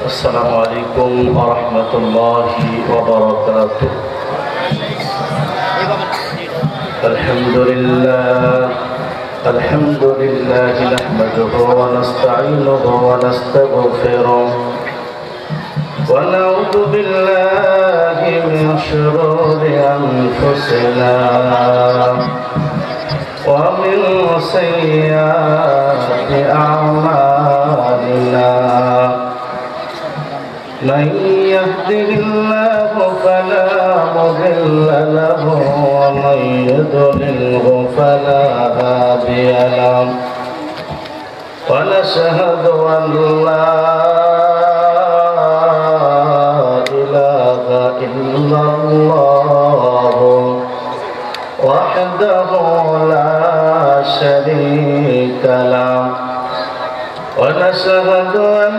السلام عليكم ورحمة الله وبركاته. الحمد لله نحمده ونستعينه ونستغفره ونعوذ بالله من شرور أنفسنا ومن سيئات أعمالنا. من يهده الله فلا مضل له ومن يضلله فلا هادي له. ونشهد أن لا إله إلا الله وحده لا شريك له. ونشهد أن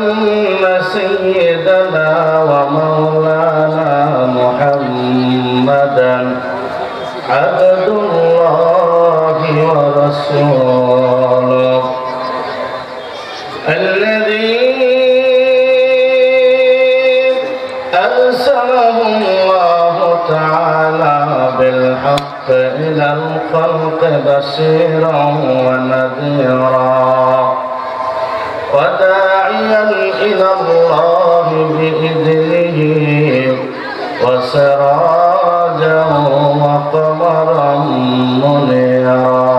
سيدنا ومولانا محمدا عبد الله ورسوله الذي أرسله الله تعالى بالحق إلى الخلق بشيرا ونذيرا وداعيا إلى الله بإذنه وسراجا وقمرا منيرا.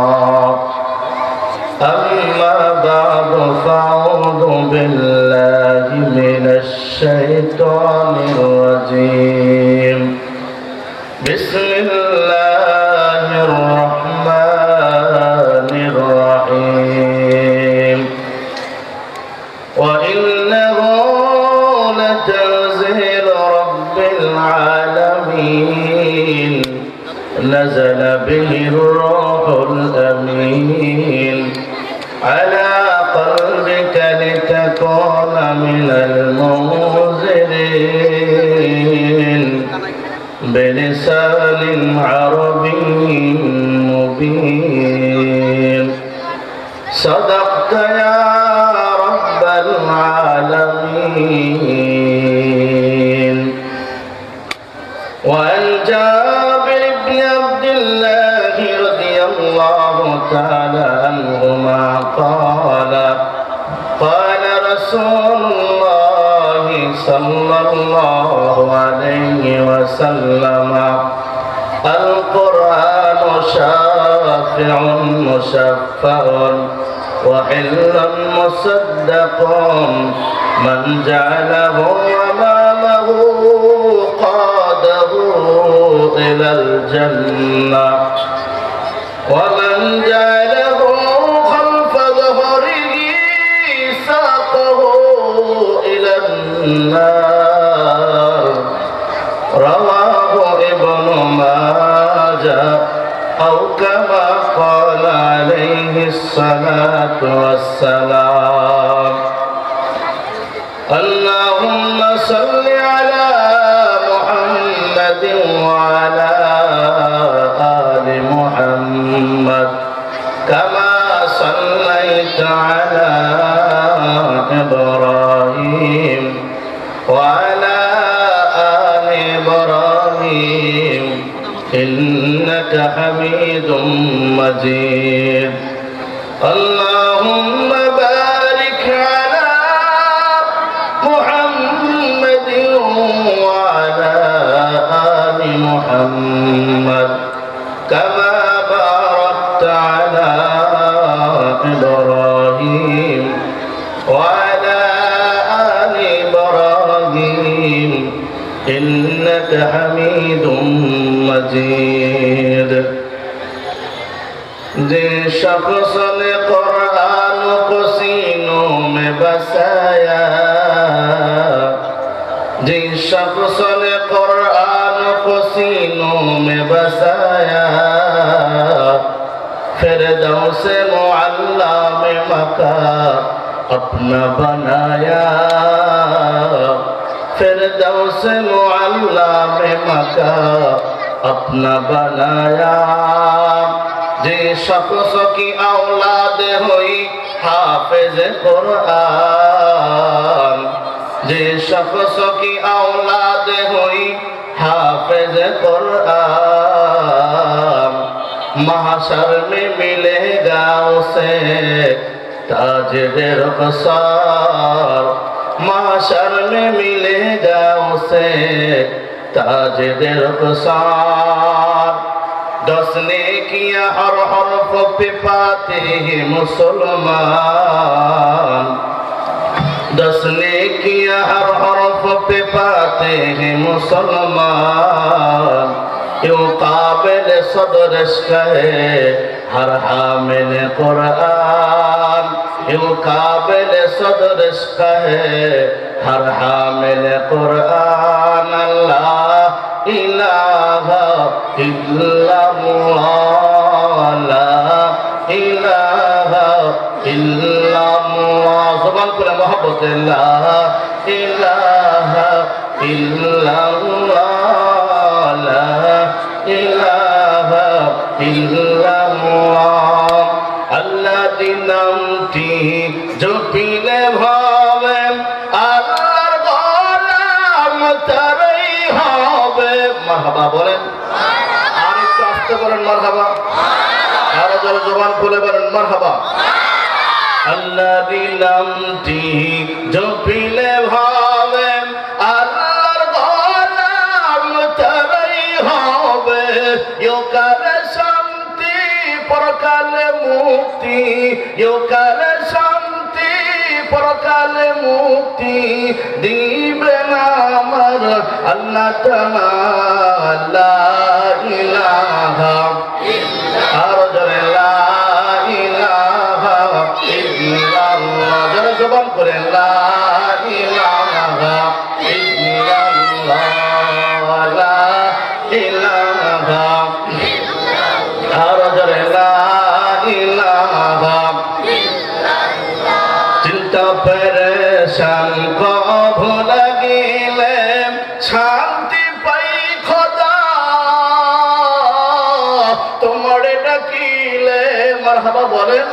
أما بعد فأعوذ بالله من الشيطان الرجيم. بسم الله الرحمن الرحيم. وإنه لتنزيل رب العالمين نزل به الروح الأمين على قلبك لتكون من المنذرين بلسان عربي مبين. صدقت يا رب العالمين. وعن جابر بن عبد الله رضي الله تعالى عنهما قال قال رسول الله صلى الله عليه وسلم القرآن شافع مشفع وحل مصدق من جعله أمامه قاده إلى الجنة ومن جعله خلف ظهره ساقه إلى النار. رواه ابن ماجه أو كما قال عليه الصلاة والسلام. اللهم صل على محمد وعلى آل محمد كما صليت على إبراهيم وعلى آل إبراهيم إنك حميد مجيد. اللهم بارك على محمد وعلى آل محمد كما باركت على إبراهيم وعلى آل إبراهيم إنك حميد مجيد. जिस शख्स ने कुरान को सीनों में बसाया, जिस शख्स ने कुरान को सीनों में बसाया, फिरदौस मुअल्ला में मकान अपना बनाया, फिरदौस मुअल्ला में मकान अपना बनाया। जिस शख्स की औलाद हुई हाफिज कुरान, शख्स की औलाद हुई हाफिज कुरान, महशर में मिलेगा उसे ताजिर रुखसार, महशर में मिलेगा उसे ताजिर रुखसार। 10 नेकियां हर हर्फ पे पाते हैं मुसलमान, 10 नेकियां हर हर्फ पे पाते हैं मुसलमान। यूं काबिल सदर है हर हामिल कुरान, यूं काबिल सदर है हर हामिल कुरान। अल्लाह इलाहा इल्लल्लाह, ला इलाहा इल्लल्लाह। जुबान खुले मोहब्बत ला इलाहा इल्लल्लाह, ला ইলাহা ইল্লাল্লাহ। আল্লাহর নামটি জপিলে ভাবে আল্লাহর গোলাম তারাই হবে। মারহাবা বলেন, আর একটু আস্তে বলেন মারহাবা, আরো জোরে জবান খুলে বলেন মারহাবা। আল্লাহর নামটি জপিলে ভাবে আল্লাহর গোলাম তারাই হবে। ইহকালে শান্তি পরকালে মুক্তি, ইহকালে শান্তি পরকালে মুক্তি দিবেন আমার আল্লাহ তাআলা। লা ইলাহা আরো জোরে লা ইলাহা ইল্লাল্লাহ, জোরে জবান করে লা ইলাহা ইল্লাল্লাহ, লা ইলাহা আরো জোরে লা ইলাহা ইল্লাল্লাহ। চিন্তা পেরেশান কভু লাগিলে শান্তি পাই খোদা, তোমার ডাকিলে মারহাবা বলেন,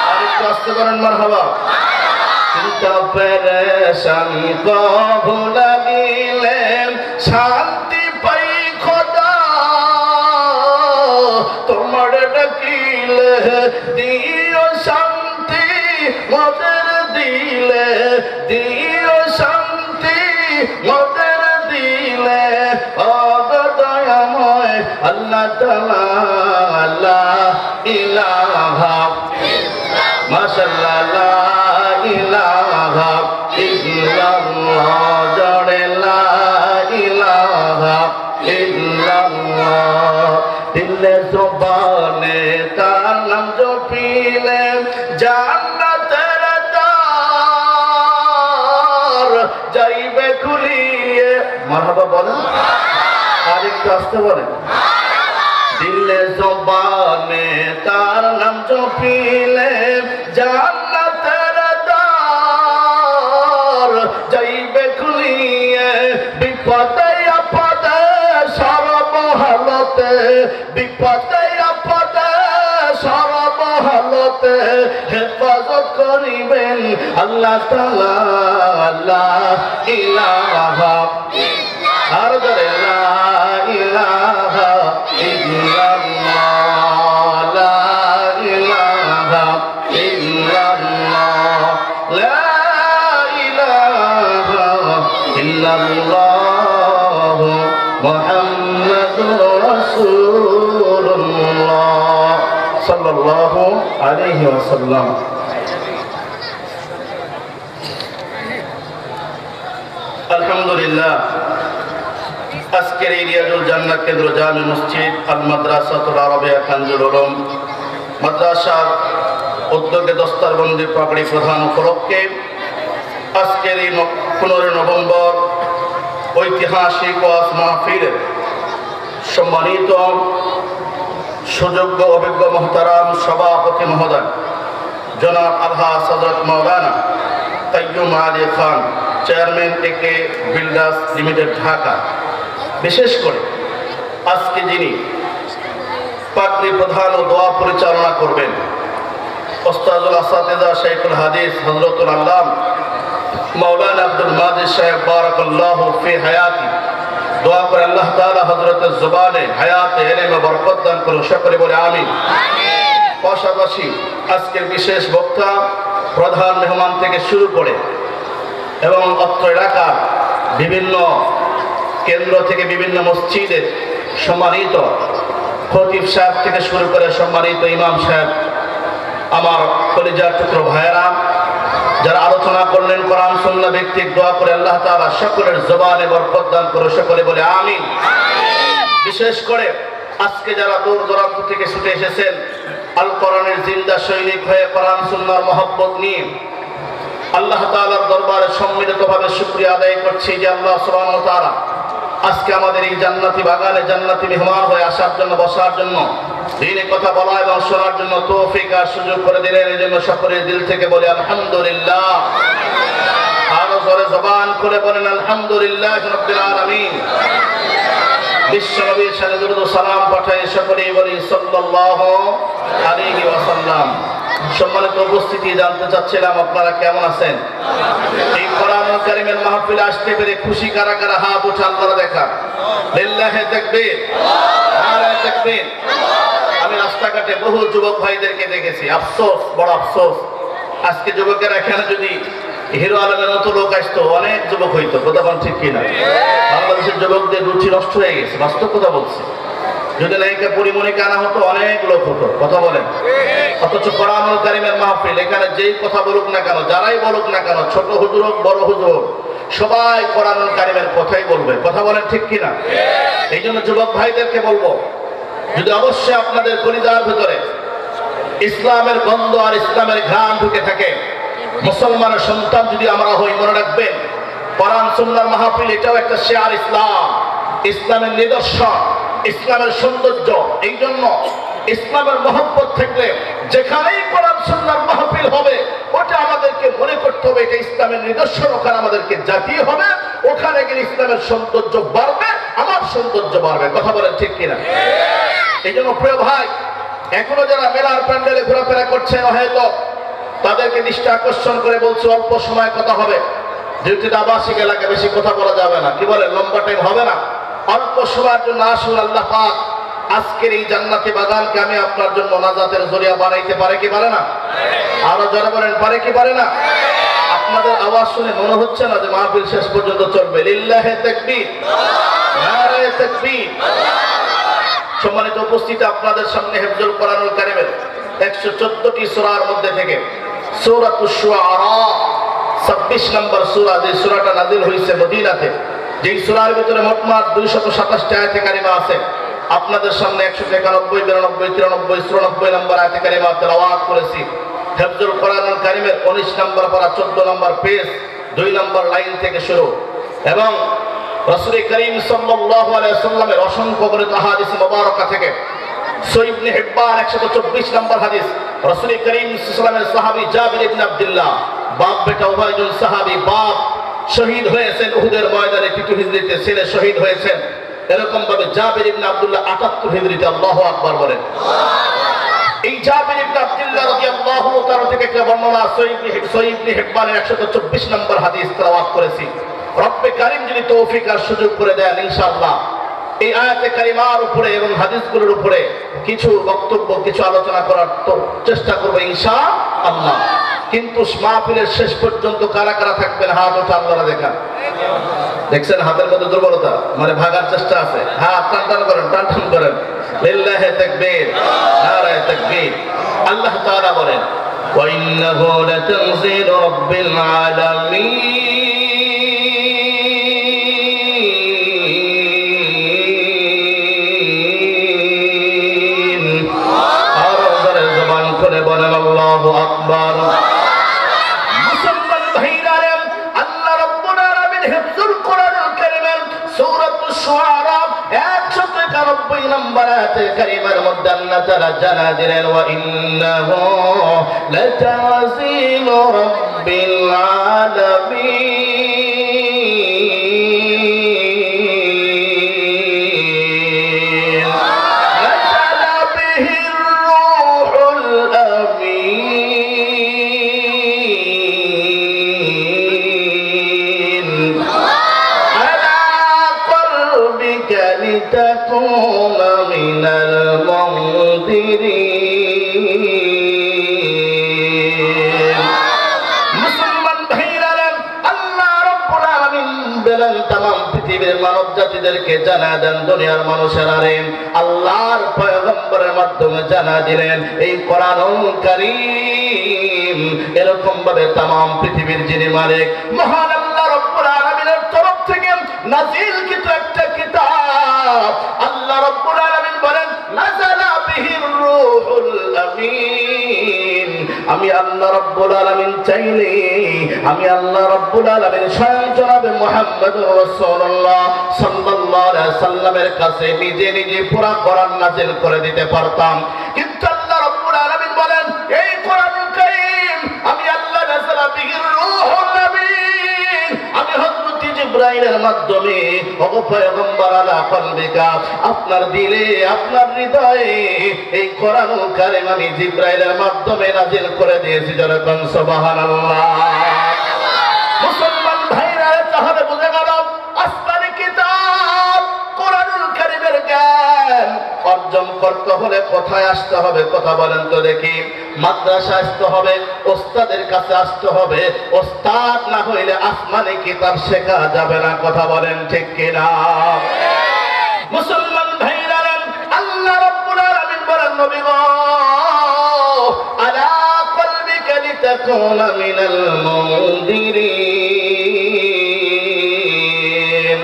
আর একটু আস্তে করেন মারহাবা। চিন্তা পেরেশান কভু লাগিলে শান্তি পাই খোদা, তোমার ডাকিলে দিও শান্তি মোদের দিলে, দিও শান্তি মোদের দিলে। ও দয়াময় আল্লাহ তাআলা, লা ইলাহা মাশাআল্লাহ, লা ইলাহা ইল্লাল্লাহ, জোরে লা ইলাহা ইল্লাল্লাহ। দিলে জবানে তার নাম জপিলে জান্নাতের দ্বার যাইবে খুলিয়ে। মারহাবা বলেন, আর একটু আস্তে বলেন। দিলে জবানে তার নাম জপিলে জান্নাতের দ্বার যাইবে খুলিয়ে। বিপদে আপদে সর্বহালতে, বিপদে আপদে সর্বহালতে হেফাজত করিবেন আল্লাহ তাআলা। লা ইলাহা আর জোরে লা ইলাহা ইল্লাল্লাহ, লা ইলাহা ইল্লাল্লাহ, লা ইলাহা ইল্লাল্লাহ মুহাম্মাদুর রাসূলুল্লাহ সাল্লাল্লাহু আলাইহি ওয়াসাল্লাম। আলহামদুলিল্লাহ, আজকের এই রিয়াজুল জান্নাত কেন্দ্র জামে মসজিদ আল মাদ্রাসাতুল আরাবিয়া কানজুল উলুম মাদ্রাসার উদ্যোগে দস্তারবন্দি পাগড়ি প্রধান উপলক্ষে আজকের এই 15 নভেম্বর ঐতিহাসিক ওয়াজ মাহফিলের সম্মানিত সুযোগ্য অভিজ্ঞ মহতারাম সভাপতি মহোদয় জনাব আলহাজ হযরত মাওলানা কাইয়ুম আলী খান, চেয়ারম্যান একে বিল্ডার্স লিমিটেড ঢাকা, বিশেষ করে আজকে যিনি পাগড়ি প্রধান ও দোয়া পরিচালনা করবেন ওস্তাদুল আসাতিজা শাইখুল হাদিস হযরতুল আল্লাম মাওলানা আব্দুল মাজিদ সাহেব বারাকাল্লাহু ফি হায়াতি। দোয়া করে আল্লাহ তাআলা হযরতের জবানে হায়াতে ইলমে বরকত দান করুন, সকলে বলে আমিন। পাশাপাশি আজকের বিশেষ বক্তা প্রধান মেহমান থেকে শুরু করে এবং অত্র এলাকার বিভিন্ন কেন্দ্র থেকে বিভিন্ন মসজিদের সম্মানিত খতিব সাহেব থেকে শুরু করে সম্মানিত ইমাম সাহেব, আমার কলিজার টুকরো ভাইয়েরা যারা আলোচনা করলেন কোরআন সুন্নাহ ভিত্তিক, দোয়া করে আল্লাহ তাআলা সকলের জবানে বরকত দান করুন, সকলে বলে আমিন। বিশেষ করে আজকে যারা দূর দূরান্ত থেকে ছুটে এসেছেন আল কোরআনের জিন্দা সৈনিক হয়ে কোরআন সুন্নাহর মহব্বত নিয়ে আল্লাহ তাআলার দরবারে সম্মিলিতভাবে শুকরিয়া আদায় করছি যে আল্লাহ সুবহানাহু ওয়া তাআলা আজকে আমাদের এই জান্নাতি বাগানে জান্নাতি মেহমান হয়ে আসার জন্য, বসার জন্য, দ্বীনের কথা বলা এবং শোনার জন্য তৌফিক আর সুযোগ করে দিলেন। এই জন্য সকলের দিল থেকে বলে আলহামদুলিল্লাহ। আরো জোরে জবান খুলে বলেন আলহামদুলিল্লাহ রাব্বিল আলামিন। বিশ্বনবীর শানে দরুদ ও সালাম পাঠাই সকলেই বলি সাল্লাল্লাহু আলাইহি ওয়াসাল্লাম। সম্মানিত উপস্থিতি, জানতে চাচ্ছিলাম আপনারা কেমন আছেন? এই কোরআনুল কারীমের মাহফিলে আসতে পেরে খুশি কারা কারা? হাত উঠে আল্লাহর দেখা। লিল্লাহি তাকবীর, নারায়ে তাকবীর। আমি রাস্তাঘাটে বহু যুবক ভাইদেরকে দেখেছি, আফসোস, বড় আফসোস, আজকে যুবকেরা এখানে যদি হিরো আলমের মতো লোক আসতো অনেক যুবক হইতো। কথা বল ঠিক কিনা? বাংলাদেশের যুবকদের রুচি নষ্ট হয়ে গেছে, বাস্তব কথা বলছি। যদি নায়িকা পরিমণিকে আনা হতো অনেক লোক হতো। কথা বলেন। অথচ কোরআনুল কারীমের মাহফিল, এখানে যেই কথা বলুক না কেন, যারাই বলুক না কেন, ছোট হুজুর হোক বড় হুজুর হোক, সবাই কোরআনুল কারীমের কথাই বলবে। কথা বলেন ঠিক কিনা? এই জন্য যুবক ভাইদেরকে বলবো, যদি অবশ্যই আপনাদের কলিজার ভিতরে ইসলামের গন্ধ আর ইসলামের ঘ্রাণ ঢুকে থাকে, মুসলমানের সন্তান যদি আমরা হই, মনে রাখবেন কোরআন সুন্নাহর মাহফিল এটাও একটা শেয়ার ইসলাম, ইসলামের নিদর্শন, ইসলামের সৌন্দর্য। এই জন্য ইসলামের মহব্বত থাকলে যেখানেই কোরআন সুন্নাহর মাহফিল হবে ওটা আমাদেরকে মনে করতে হবে এটা ইসলামের নিদর্শন, ওখানে আমাদেরকে জাতীয় হবে, ওখানে গিয়ে ইসলামের সৌন্দর্য বাড়বে, আমার সৌন্দর্য বাড়বে। কথা বলেন ঠিক কিনা? এই জন্য প্রিয় ভাই, এখনো যারা মেলার প্যান্ডেলে ঘোরাফেরা করছেন হয়তো তাদেরকে দৃষ্টি আকর্ষণ করে বলছে অল্প সময় কথা হবে, যেহেতু আবাসিক এলাকা বেশি কথা বলা যাবে না। কি বলে, লম্বা টাইম হবে না, অল্প সময়ের জন্য আসুন। আল্লাহ পাক আজকের এই জান্নাতি বাগানকে আমি আপনার জন্য নাজাতের জরিয়া বানাইতে পারে কি পারে না? আরো যারা বলেন পারে কি পারে না? আপনাদের আওয়াজ শুনে মনে হচ্ছে না যে মাহফিল শেষ পর্যন্ত চলবে? লিল্লাহি তাকবীর, নারায়ে তাকবীর। সম্মানিত উপস্থিতি, আপনাদের সামনে হিফজুল কোরআনুল কারীমের 114টি সূরার মধ্যে থেকে সূরাতুশ শুআরা 26 নম্বর সূরা, যে সূরাটা নাযিল হয়েছে মদিনাতে, যেই সূরার ভিতরে মোটমাট 227টি আয়াতে কারিমা আছে। আপনাদের সামনে 191, 92, 93, 94 নম্বর আয়াতে কারিমা তেলাওয়াত করেছি। হিফজুল কোরআনুল কারীমের 19 নম্বর পারা 14 নম্বর পেজ 2 নম্বর লাইন থেকে শুরু, এবং রাসূল করিম সাল্লাল্লাহু আলাইহি ওয়াসাল্লামের অসংখ্য বর্ণিত হাদিস মুবারাকা থেকে সহিহ ইবনে হিব্বান 124 নম্বর হাদিস, রাসূল করিম সাল্লাল্লাহু আলাইহি ওয়াসাল্লামের সাহাবী জাবির ইবনে আব্দুল্লাহ, বাপ বেটা উভয়জন সাহাবী, বাপ শহীদ হয়েছেন উহুদের ময়দানে 2 হিজরিতে, ছেলে শহীদ হয়েছেন এরকম ভাবে জাবির ইবনে আব্দুল্লাহ 78 হিজরিতে। আল্লাহু আকবার বলেন। এই জাবির ইবনে আব্দুল্লাহ রাদিয়াল্লাহু তাআলা থেকে একটা বর্ণনা সহিহ ইবনে হিব্বানের 124 নম্বর হাদিস তেলাওয়াত করেছি। রব্বে কারীম যদি তৌফিক আর সুযোগ করে দেন, ইনশাআল্লাহ এই আয়াতে কারিমার উপরে এবং হাদিসগুলোর উপরে কিছু বক্তব্য, কিছু আলোচনা করার তো চেষ্টা করব ইনশাআল্লাহ। কিন্তু মাহফিলের শেষ পর্যন্ত কারা কারা থাকবেন? হাত ওঠা আল্লাহরা দেখান। দেখছেন হাতের মধ্যে দুর্বলতা, মানে ভাগার চেষ্টা আছে। হাত টান টান করেন, টান টান করেন। লিল্লাহি তাকবীর, নারায়ে তাকবীর। আল্লাহ তাআলা বলেন, ওয়া ইন্নাহু লাতানজিলু রাব্বিল আলামিন। আর যারা জবান খুলে বলেন আল্লাহু আকবার। শুআরা 191 নম্বর আয়াতে কারিমার মধ্যে আল্লাহ তাআলা জানা দিলেন, ওয়া ইন্নাহু লাতানজিলু রাব্বিল আলামিন নাযালা বিহির রূহুল আমিন বলেন तमाम পৃথিবীর মানব জাতিদেরকে জানা দেন দুনিয়ার মানুষেরা রে আল্লাহর পয়গম্বরের মাধ্যমে জানা দিলেন এই কোরআনুল কারীম এরকম ভাবে तमाम পৃথিবীর যিনি মালিক মহান আল্লাহ রাব্বুল আলামিনের তরফ থেকে নাযিলকৃত একটা কিতাব আল্লাহ রাব্বুল আলামিন বলেন নাযালা বিহির রূহুল আমিন আমি আল্লাহ রাব্বুল আলামিন চাইলে আমি আল্লাহ রাব্বুল আলামিন স্বয়ং জনাবে মুহাম্মদুর রাসূলুল্লাহ সাল্লাল্লাহু আলাইহি সাল্লামের কাছে নিজে নিজে পুরো কোরআন নাযিল করে দিতে পারতাম কিন্তু আল্লাহ রাব্বুল আলামিন বলেন এই কোরআনুল কারীম আমি আল্লাহ নাযালা বিহির রূহুল আমিন আমি হযরত জিবরাইলের মাধ্যমে ওগো পয়গম্বর আলা কলবিকা আপনার দিলে আপনার হৃদয়ে এই কোরআনুল কারীম আমি জিবরাইলের মাধ্যমে নাযিল করে দিয়েছি যখন সুবহানাল্লাহ মুসলমান ভাইরা তাহলে বুঝে গেল আসমানি কিতাব কোরআনুল কারীমের জ্ঞান অর্জন করতে হলে কোথায় আসতে হবে কথা বলেন তো দেখি মাদ্রাসা আসতে হবে ওস্তাদের কাছে আসতে হবে ওস্তাদ না হইলে আসমানি কিতাব শেখা যাবে না কথা বলেন ঠিক কিনা মুসলমান ভাইরা আল্লাহ রাব্বুল আলামিন বলেন নবী গো আলা কলবিকা লিতাকুনা মিনাল মুনদিরিন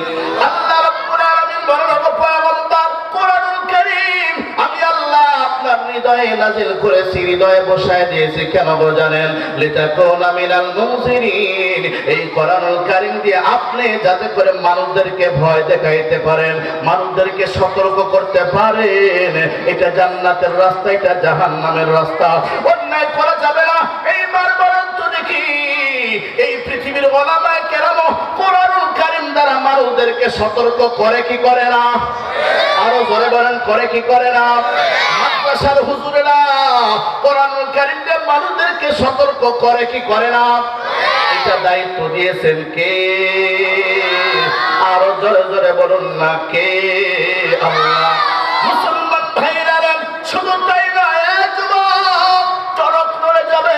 আল্লাহ রাব্বুল আলামিন বলেন ও পয়গম্বর কোরআনুল কারীম আমি আল্লাহ আপনার হৃদয়ে নাযিল করেছি হৃদয়ে বসায় দিয়েছি কেন গো জানেন লিতাকুনা মিনাল মুনজিরিন এই কোরআনুল কারীম দিয়ে আপনি যাতে করে মানুষদেরকে ভয় দেখাইতে পারেন মানুষদেরকে সতর্ক করতে পারেন এটা জান্নাতের রাস্তা এটা জাহান্নামের রাস্তা অন্যায় করা যাবে না এইবার বলেন তো দেখি এই পৃথিবীর উলামায়ে কেরাম কোরআনুল কারীম দ্বারা মানুষদেরকে সতর্ক করে কি করে না আরো জোরে বলেন করে কি করে না মাদ্রাসার হুজুরেরা কোরআনুল কারীম দিয়ে মানুষদেরকে সতর্ক করে কি করে না এটা দায়িত্ব দিয়েছেন কে আরো জোরে জোরে বলুন না কে আল্লাহ মুসলমান ভাইরা শুধু তাই না যুবক টনক নড়ে যাবে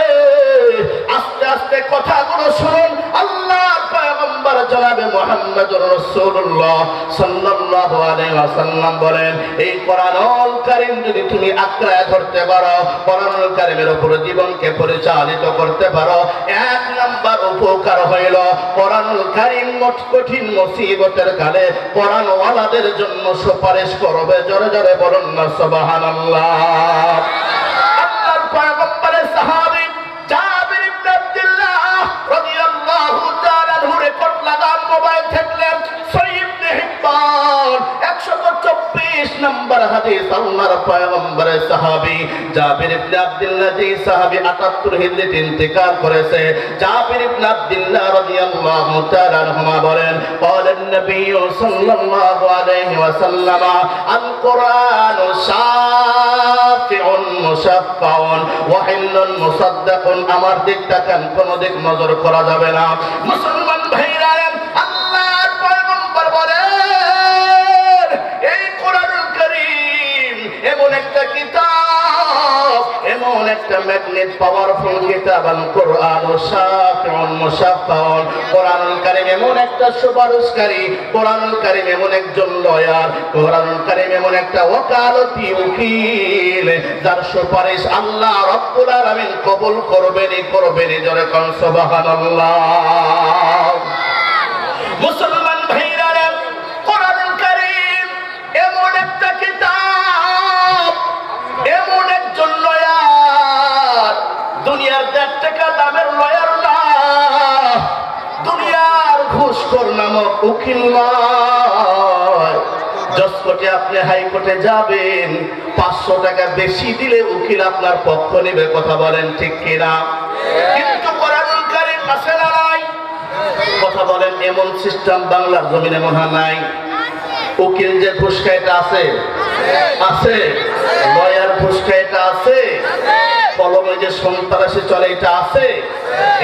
আস্তে আস্তে কথাগুলো শুনুন আল্লাহর পয়গম্বর জনাবে মুহাম্মদুর রাসূলুল্লাহ সাল্লাল্লাহু আলাইহি ওয়াসাল্লাম বলেন এই কোরআনুল কারীম যদি তুমি আঁকড়ায় ধরতে পারো কোরআনুল কারীমের উপর জীবনকে পরিচালিত করতে পারো এক নাম্বার উপকার হইল কোরআনুল কারীম কঠিন মুসিবতের কালে কোরআন ওয়ালাদের জন্য সুপারিশ করবে জোরে জোরে বলুন না সুবহানাল্লাহ আল্লাহর পয়গম্বরের সাহাবী জাবির ইবনে আব্দুল্লাহ রাদিয়াল্লাহু তাআলা আনহু রেকর্ড লাগান মোবাইল থেকে সহিহ ইবনে হিব্বান 124 নম্বর হাদিস আল্লাহর পয়গম্বরের সাহাবী জাবির ইবনে আব্দুল্লাহ যে সাহাবী 78 হিজরিতে ইন্তেকাল করেছে জাবির ইবনে আব্দুল্লাহ রাদিয়াল্লাহু তাআলা আনহুমা বলেন قال النبي صلى الله عليه وسلم القرآن شافع مشفع وحل مصدق আমার দিক তাকান কোন দিক নজর করা যাবে না মুসলমান ভাইরা আল্লাহর পয়গম্বর বলেন এই কোরআনুল কারীম এমন একটা কিতাব এমন একটা ম্যাগনেট পাওয়ারফুল কিতাব আল কোরআন শাফিউন মুশাফফাউন কোরআনুল কারীম এমন একটা সুপারিশকারী কোরআনুল কারীম এমন একজন লয়ার কোরআনুল কারীম এমন একটা ওকালতি উকিল যার সুপারিশ আল্লাহ রাব্বুল আলামিন কবুল করবেনই জোরে কোন সুবহানাল্লাহ মুসলমান ভাইরা কোরআনুল কারীম এমন একটা কিতাব এমন একজন লয়ার দুনিয়ার 1.5 টাকা দামের লয়ার না দুনিয়ার ঘুষখোর নামক উকিল নয় জজকোর্টে আপনি হাইকোর্টে যাবেন 500 টাকা বেশি দিলে উকিল আপনার পক্ষ নেবে কথা বলেন ঠিক কিনা কিন্তু কোরআনুল কারীম আছে না নাই কথা বলেন এমন সিস্টেম বাংলার জমিনে মনে হয় নাই উকিল যে ঘুষ খায় এটা আছে আছে লয়ার ঘুষ খায় এটা আছে কলমে যে সন্ত্রাসী চলে এটা আছে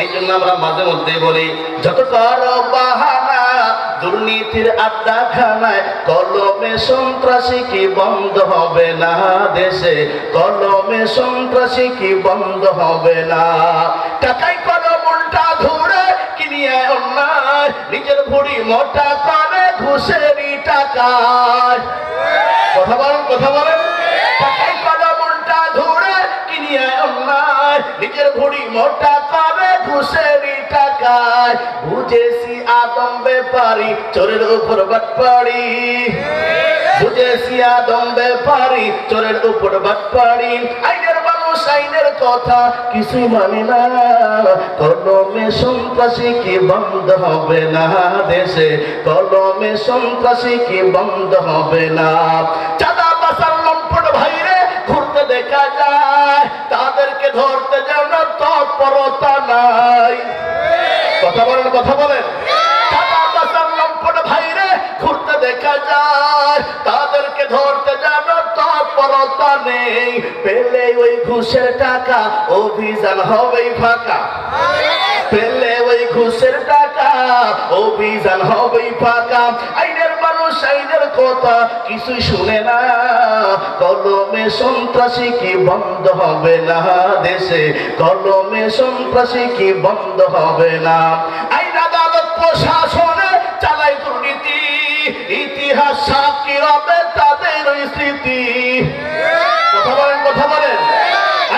এই জন্য আমরা মাঝে মধ্যে বলি যত করো বাহানা দুর্নীতির আড্ডা খানায় কলমে সন্ত্রাসী কি বন্ধ হবে না দেশে কলমে সন্ত্রাসী কি বন্ধ হবে না টাকাই কলম উল্টা ধরে কিনিয়ে অন্যায় নিজের ভুড়ি মোটা করে ঘুষেরই টাকায়। কথা বলেন, কথা বলেন। টাকায় কদম উল্টা ধরে কিনিয়ে অন্যায়, নিজের ভুড়ি মোটা করে ঘুষেরই টাকায়। বুঝেছি আদম ব্যাপারী চোরের উপর বাটপাড়ি, বুঝেছি আদম ব্যাপারী চোরের উপর বাটপাড়ি। আইনের মানুষ আইনের কথা কিছুই মানে না, কলমে সন্ত্রাসী কি বন্ধ হবে না দেশে, কলমে সন্ত্রাসী কি বন্ধ হবে না। চাঁদা বাসার লম্পট ভাইরে ঘুরতে দেখা যায়, তাদেরকে ধরতে যেন তৎপরতা নাই। কথা বলেন, কথা বলেন। চাঁদা বাসার লম্পট ভাইরে ঘুরতে দেখা যায়, তাদেরকে ধরতে যেন তৎপরতা নেই। পেলে ওই ঘুষের টাকা অভিযান হবেই ফাঁকা, পেলে ওই ঘুষের টাকা অভিযান হবেই ফাঁকা। আইনের মানুষ আইনের কথা কিছুই শুনে না, কলমে সন্ত্রাসী কি বন্ধ হবে না দেশে, কলমে সন্ত্রাসী কি বন্ধ হবে না। আইন আদালত প্রশাসনে চালায় দুর্নীতি, ইতিহাস সাক্ষী রবে তাদের স্মৃতি। কথা বলেন, কথা বলেন।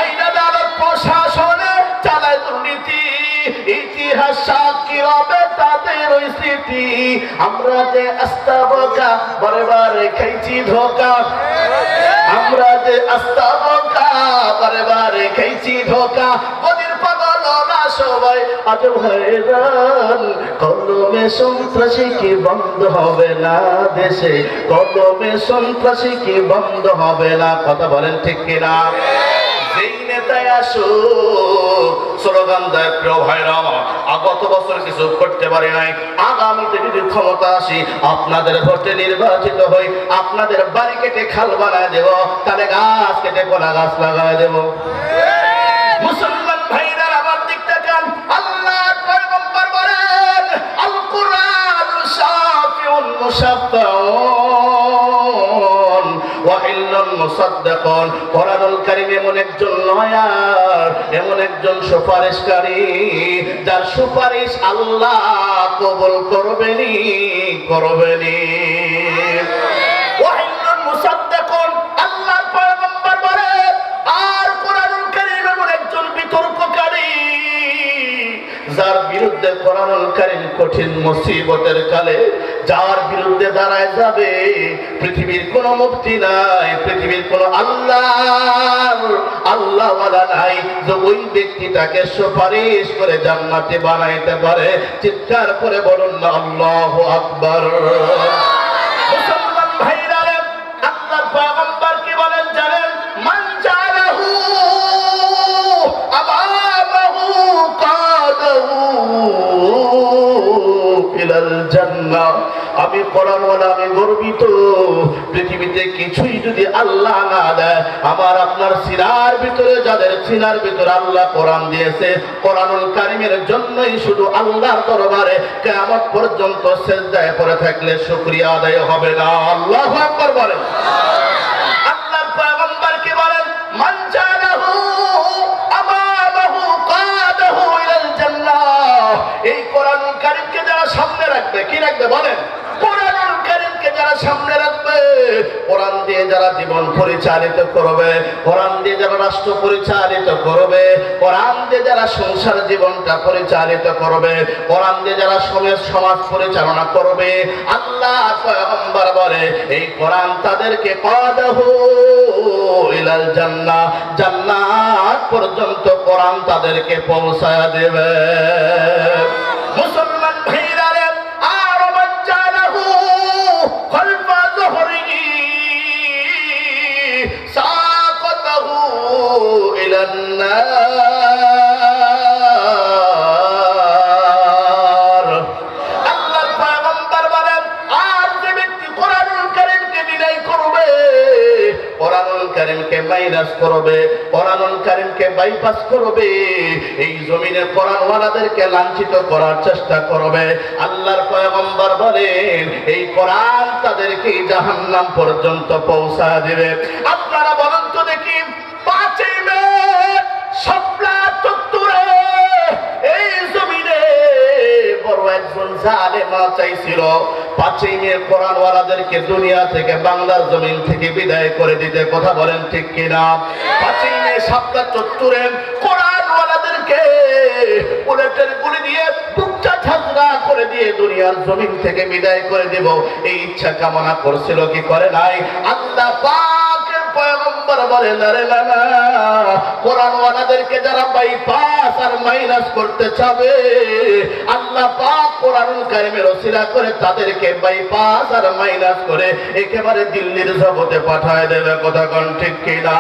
আইন আদালত প্রশাসনে চালায় দুর্নীতি, ইতিহাস সাক্ষী রবে তাদের স্মৃতি। আমরা যে আস্তা বোকা বারে বারে খাইছি ধোকা, আমরা যে আস্তা বোকা বারে বারে খাইছি ধোকা। ওদের পাগল না সবাই আজ হয়রান, কলমে সন্ত্রাসী কি বন্ধ হবে না দেশে, কলমে সন্ত্রাসী কি বন্ধ হবে না। কথা বলেন ঠিক কিনা। যেই নেতায় আসো স্লোগান দেয়, প্রিয় ভাইরা আগত বছর কিছু করতে পারি নাই, আগামীতে যদি ক্ষমতা আসি আপনাদের ভোটে নির্বাচিত হই, আপনাদের বাড়ি কেটে খাল বানায় দেব, তাহলে গাছ কেটে কলা গাছ লাগায় দেব। মুসলমান ভাইরা আমার দিক তাকান, আল্লাহর পয়গম্বর বলেন আল কুরআন শাফিউন মুশাফফাউন ওয়া ইল্লুন মুসাদ্দাকুন। কোরআনুল কারীম এমন একজন লয়ার, এমন একজন সুপারিশকারী, যার সুপারিশ আল্লাহ কবুল করবেনই করবেনই। ওয়া ইল্লুন মুসাদ্দাকুন, আল্লাহর পয়গম্বর বলেন আর কোরআনুল কারীম এমন একজন বিতর্ককারী, যার বিরুদ্ধে কোরআনুল কারীম কঠিন মুসিবতের কালে যার বিরুদ্ধে দাঁড়ায় যাবে, পৃথিবীর কোনো মুক্তি নাই, পৃথিবীর কোনো আল্লাহওয়ালা নাই যে ওই ব্যক্তিটাকে সুপারিশ করে জান্নাতে বানাইতে পারে। চিৎকার করে বলুন না আল্লাহু আকবার। মুসলমান ভাইরা আল্লাহর পয়গম্বর কি বলেন জানেন? মান জালাহু আবাহু কাদাহু ইলাল জান্নাহ। আমি কোরআনওয়ালা, আমি গর্বিত। পৃথিবীতে কিছুই যদি আল্লাহ না দেয়, আমার আপনার সিনার ভিতরে, যাদের সিনার ভিতরে আল্লাহ কোরআন দিয়েছে, কোরআনুল কারীমের জন্যই শুধু আল্লাহর দরবারে কিয়ামত পর্যন্ত সিজদায় পড়ে থাকলে শুকরিয়া আদায় হবে না। আল্লাহু আকবার বলেন। আল্লাহর পয়গম্বর কি বলেন? মান জালাহু আমামাহু কাদাহু ইলাল জান্নাহ। এই কোরআনুল কারীমকে যারা সামনে রাখবে, কি রাখবে বলেন? কোরআনুল কারীমকে যারা সামনে রাখবে, কোরআন দিয়ে যারা জীবন পরিচালিত করবে, কোরআন দিয়ে যারা রাষ্ট্র পরিচালিত করবে, কোরআন দিয়ে যারা সংসার জীবনটা পরিচালিত করবে, কোরআন দিয়ে যারা সমাজ পরিচালনা করবে, আল্লাহ পয়গম্বর বলে এই কোরআন তাদেরকে কাদাহু ইলাল জান্নাহ, জান্নাত পর্যন্ত কোরআন তাদেরকে পৌঁছায় দেবে। মুসলমান ভাইরা আর বাচ্চালাহু খলফা যহরিহি সাকাতাহু ইলান নার। আল্লাহর পয়গম্বর বলেন আর যে ব্যক্তি কোরআনুল কারীমকে বিনয় করবে, কোরআনুল কারীমকে মাইনাস করবে, কোরআনুল কারীমকে বাইপাস করবে, এই জমিনে কোরআনওয়ালাদেরকে লাঞ্ছিত করার চেষ্টা করবে, আল্লাহর পয়গম্বর বলেন এই কোরআন তাদেরকে জাহান্নাম পর্যন্ত পৌঁছা দিবে। আপনারা বলুন তো দেখি, 5 মে শাপলা চত্বরে এই জমিনে বড় একজন জালেমা চাইছিল 5ই মে কোরআনওয়ালাদেরকে দুনিয়া থেকে বাংলার জমিন থেকে বিদায় করে দিতে। কথা বলেন ঠিক কিনা? 5ই মে শাপলা চত্বরে কোরআনওয়ালাদেরকে বুলেটের গুলি দিয়ে বুকটা ঠান্ডা করে দিয়ে দুনিয়ার জমিন থেকে বিদায় করে দেব, এই ইচ্ছা কামনা করছিল কি করে নাই? আল্লাহ পাকের পয়গম্বর বলেন, আরে না না, কোরআনওয়ালাদেরকে যারা বাইপাস আর মাইনাস করতে চাবে আল্লাহ পাক কোরআনুল কারীমের ওসিলা করে তাদেরকে বাইপাস আর মাইনাস করে একেবারে দিল্লির জগতে পাঠায় দেবে। কথা কোন ঠিক কিনা?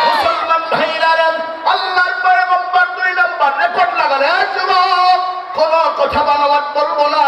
মুসলমান ভাইরা, আল্লাহর পয়গম্বর 2 নাম্বার রেকর্ড লাগালে, যুবক কোন কথা বলবো না,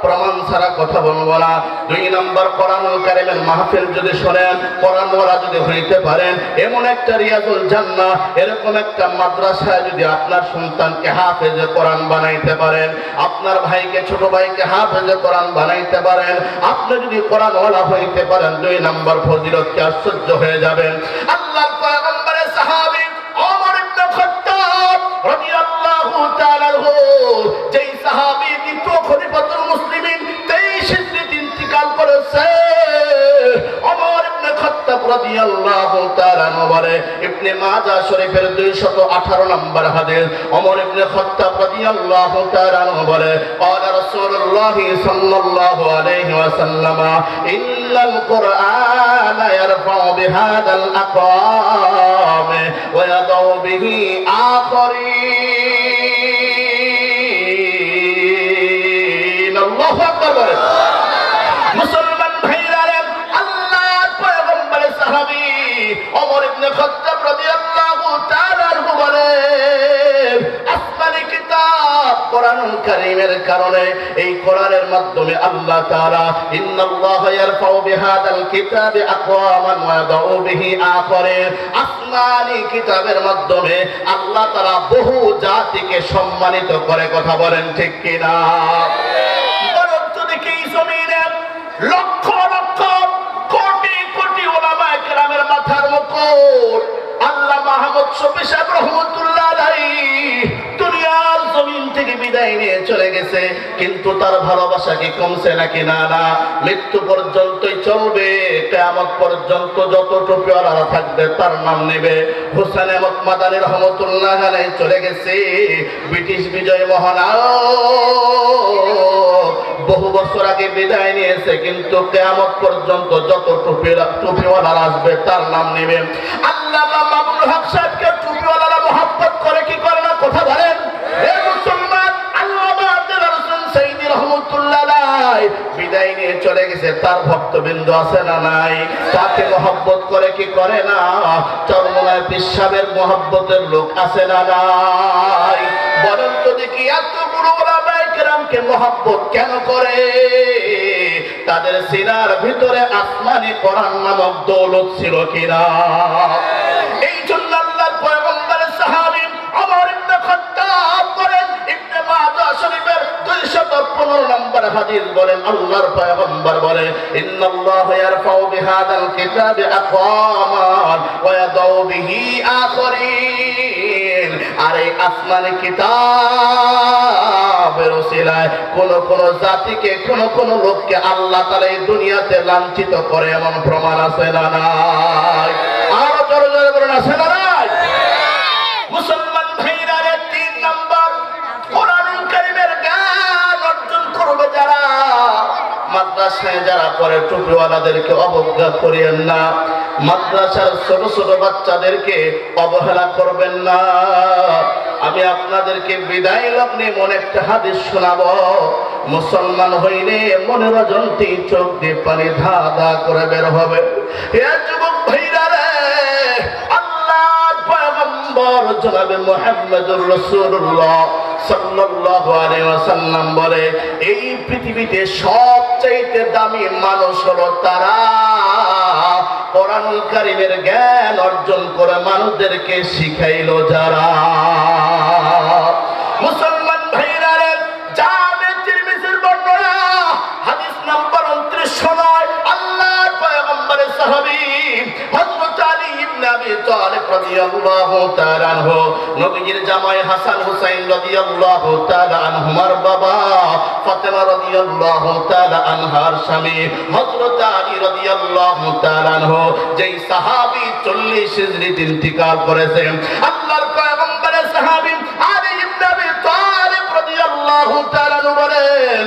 প্রমাণ ছাড়া কথা বলবো না। 2 নাম্বার কোরআনুল কারীমের মাহফিল যদি শোনেন, কোরআনওয়ালা যদি হইতে পারেন, এমন একটা রিয়াজুল জান্নাহ এরকম একটা মাদ্রাসায় যদি আপনার সন্তানকে হাফেজে কোরআন বানাইতে পারেন, আপনার ভাইকে ছোট ভাইকে হাফেজে কোরআন বানাইতে পারেন, আপনি যদি কোরআনওয়ালা হইতে পারেন, 2 নাম্বার ফজিলতকে আশ্চর্য হয়ে যাবেন। আল্লাহর পয়গম্বরের সাহাবী ওমর ইবনে খাত্তাব রাদিয়াল্লাহু তাআলা আনহু, যেই সাহাবী দ্বিতীয় খলিফাতুল মুসলিমিন 23 হিজরিতে ইন্তিকাল করেছে, ওমর ইবনে খাত্তাব রাদিয়াল্লাহু তাআলা আনহু বলে, ইবনে মাজাহ শরীফের 218 নম্বর হাদিস, ওমর ইবনে খাত্তাব রাদিয়াল্লাহু তাআলা আনহু বলে, قال رسول الله صلى الله عليه وسلم إن القرآن يرفع بهذا الأقوام ويضع به آخرين। الله أكبر। মুসলমান ভাইরা, আল্লাহর পয়গম্বরের সাহাবী ওমর ইবনে খাত্তাব রাদিয়াল্লাহু তাআলা আনহু বলেন, আসমানি কিতাব কোরআনুল কারীমের কারণে, এই কোরআনের মাধ্যমে আল্লাহ তাআলা ইন্নাল্লাহা ইয়ারফাউ বিহাদাল কিতাবি আকওয়ামান ওয়া ইয়াদাউ বিহি আখারিন, আসমানি কিতাবের মাধ্যমে আল্লাহ তাআলা বহু জাতিকে সম্মানিত করে। কথা বলেন ঠিক কিনা? বরং দেখি জমিনে লক্ষ লক্ষ কোটি কোটি উলামায়ে কেরামের মাথার মুকুট আল্লাহ মাহমুদ শফি সাহেব রহমাতুল্লাহ আলাইহি দুনিয়ার জমিন থেকে বিদায় নিয়ে চলে গেছে, কিন্তু তার ভালোবাসা কি কমছে নাকি? না না, মৃত্যু পর্যন্তই চলবে। কিয়ামত পর্যন্ত যত টুপিওয়ালারা থাকবে তার নাম নেবে। হোসেন আহমদ মাদানী রহমাতুল্লাহ আলাইহি চলে গেছে, ব্রিটিশ বিজয় মহানায়ক বহু বছর আগে বিদায় নিয়েছে, কিন্তু কিয়ামত পর্যন্ত যত টুপিওয়ালারা আসবে তার নাম নেবে। আল্লামা মামুনুল হক সাহেবকে টুপিওয়ালারা মহব্বত করে কি করে না? কথা বলেন। হে মুসলমান, আল্লামা আব্দুল হোসেন সাইদি রহমাতুল্লাহ আলাইহি বিদায় নিয়ে চলে গেছে, তার ভক্তবৃন্দ আছে না নাই? তাকে মহব্বত করে কি করে না? চরমনায় পিসাবের মহব্বতের লোক আছে না নাই? বলেন তো দেখি, এতগুলো উলামায়ে কেরামকে মহব্বত কেন করে? তাদের সিনার ভিতরে আসমানি কোরআন নামক দৌলত ছিল কিনা? এই জন্য আল্লাহর পয়গম্বরের সাহাবী ওমর ইবনে খাত্তাব বলেন, ইবনে মাজাহ শরীফের 215 নম্বর হাদিস বলেন, আল্লাহর পয়গম্বর বলে, ইন্নাল্লাহা ইয়ারফাউ বিহাদাল কিতাবি আকওয়ামান ওয়া ইয়াদাউ বিহি আখারিন। আর এই আসমানি কিতাবের ওসিলায় কোন কোন জাতিকে, কোন কোন লোককে আল্লাহ তাআলা এই দুনিয়াতে লাঞ্ছিত করে, এমন প্রমাণ আছে না নাই? আরো জোরে জোরে বলেন, আছে না নাই? মুসলমান ভাইরা, 3 নাম্বার কোরআনুল কারীমের জ্ঞান অর্জন করবে যারা, মাদ্রাসায় যারা পড়ে, টুপিওয়ালাদেরকে অবজ্ঞা করিয়েন না, মাদ্রাসার ছোট ছোট বাচ্চাদেরকে অবহেলা করবেন না। আমি আপনাদেরকে বিদায় লগ্নে মনে একটা হাদিস শোনাবো। মুসলমান হইলে মনের অজন্তেই চোখ দিয়ে পানি ধা ধা করে বের হবে। হে যুবক ভাইরা রে, আল্লাহর পয়গম্বর জনাবে মুহাম্মদুর রাসূলুল্লাহ সাল্লাল্লাহু আলাইহি ওয়াসাল্লাম বলে, এই পৃথিবীতে সবচেয়ে দামি মানুষ হলো তারা কোরআনুল কারীমের জ্ঞান অর্জন করে মানুষদেরকে শিখাইলো যারা। মুসলমান ভাইরা রে, জামে তিরমিজির বর্ণনা হাদিস নাম্বার 29 আল্লাহর পয়গম্বরের সাহাবী হযরত আলী ইবনে আবি তালিব রাদিয়াল্লাহু তাআলা আনহু, নবীজির জামাই হাসান হুসাইন রাদিয়াল্লাহু তাআলা আনহুমার বাবা ফাতেমা রাদিয়াল্লাহু তাআলা আনহার স্বামী হযরত আলী রাদিয়াল্লাহু তাআলা আনহু যেই সাহাবী 40 হিজরিতে ইন্তিকাল করেছেন, আল্লাহর পয়গম্বরের সাহাবী আলী ইবনে আবি তালিব রাদিয়াল্লাহু তাআলা বলেন,